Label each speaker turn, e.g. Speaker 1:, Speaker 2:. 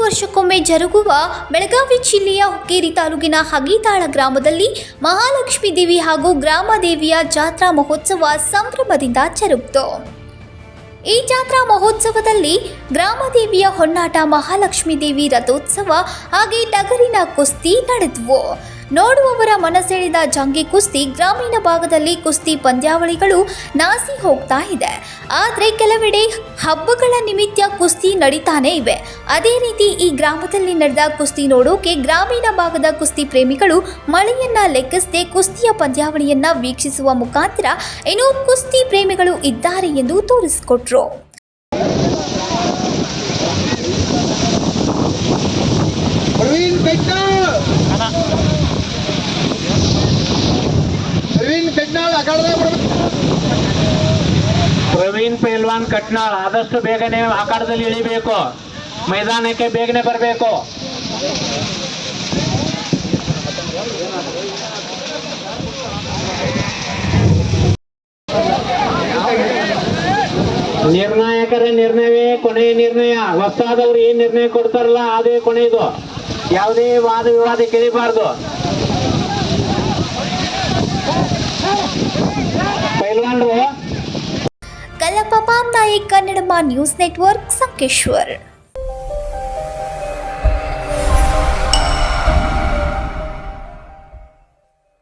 Speaker 1: ವರ್ಷಕ್ಕೊಮ್ಮೆ ಜರುಗುವ ಬೆಳಗಾವಿ ಜಿಲ್ಲೆಯ ಹುಕ್ಕೇರಿ ತಾಲೂಕಿನ ಹಗೀತಾಳ ಗ್ರಾಮದಲ್ಲಿ ಮಹಾಲಕ್ಷ್ಮೀ ದೇವಿ ಹಾಗೂ ಗ್ರಾಮ ದೇವಿಯ ಜಾತ್ರಾ ಮಹೋತ್ಸವ ಸಂಭ್ರಮದಿಂದ ಜರುಗಿತು. ಈ ಜಾತ್ರಾ ಮಹೋತ್ಸವದಲ್ಲಿ ಗ್ರಾಮ ದೇವಿಯ ಹೊನ್ನಾಟ, ಮಹಾಲಕ್ಷ್ಮೀ ದೇವಿ ರಥೋತ್ಸವ ಹಾಗೆ ಟಗರಿನ ಕುಸ್ತಿ ನಡೆದವು. ನೋಡುವವರ ಮನಸೆಳೆದ ಜಂಗಿ ಕುಸ್ತಿ. ಗ್ರಾಮೀಣ ಭಾಗದಲ್ಲಿ ಕುಸ್ತಿ ಪಂದ್ಯಾವಳಿಗಳು ನಾಸಿ ಹೋಗ್ತಾ ಇದೆ. ಆದರೆ ಕೆಲವೆಡೆ ಹಬ್ಬಗಳ ನಿಮಿತ್ತ ಕುಸ್ತಿ ನಡೀತಾನೆ ಇವೆ. ಅದೇ ರೀತಿ ಈ ಗ್ರಾಮದಲ್ಲಿ ನಡೆದ ಕುಸ್ತಿ ನೋಡೋಕೆ ಗ್ರಾಮೀಣ ಭಾಗದ ಕುಸ್ತಿ ಪ್ರೇಮಿಗಳು ಮಳೆಯನ್ನ ಲೆಕ್ಕಿಸದೆ ಕುಸ್ತಿಯ ಪಂದ್ಯಾವಳಿಯನ್ನ ವೀಕ್ಷಿಸುವ ಮುಖಾಂತರ ಇನ್ನೂ ಕುಸ್ತಿ ಪ್ರೇಮಿಗಳು ಇದ್ದಾರೆ ಎಂದು ತೋರಿಸಿಕೊಟ್ರು.
Speaker 2: ಪ್ರವೀಣ್ ಪೈಲ್ವಾನ್ ಕಟ್ನಾಳ್ ಆದಷ್ಟು ಬೇಗನೆ ಅಖಾಡದಲ್ಲಿ ಇಳಿಬೇಕು, ಮೈದಾನಕ್ಕೆ ಬೇಗನೆ ಬರಬೇಕು. ನಿರ್ಣಾಯಕರ ನಿರ್ಣಯವೇ ಕೊನೆಯ ನಿರ್ಣಯ. ಹೊಸದಾದವ್ರು ಏನ್ ನಿರ್ಣಯ ಕೊಡ್ತಾರಲ್ಲ ಅದೇ ಕೊನೆಯದು. ಯಾವುದೇ ವಾದ ವಿವಾದ ಕೇಳಬಾರ್ದು. ಪೈಲ್ವಾನ್ರು
Speaker 1: ಕಲ್ಲಪ್ಪ ಪಾಂತಾಯಿ, ಕನ್ನಡಮ್ಮ ನ್ಯೂಸ್ ನೆಟ್ವರ್ಕ್, ಸಂಕೇಶ್ವರ್.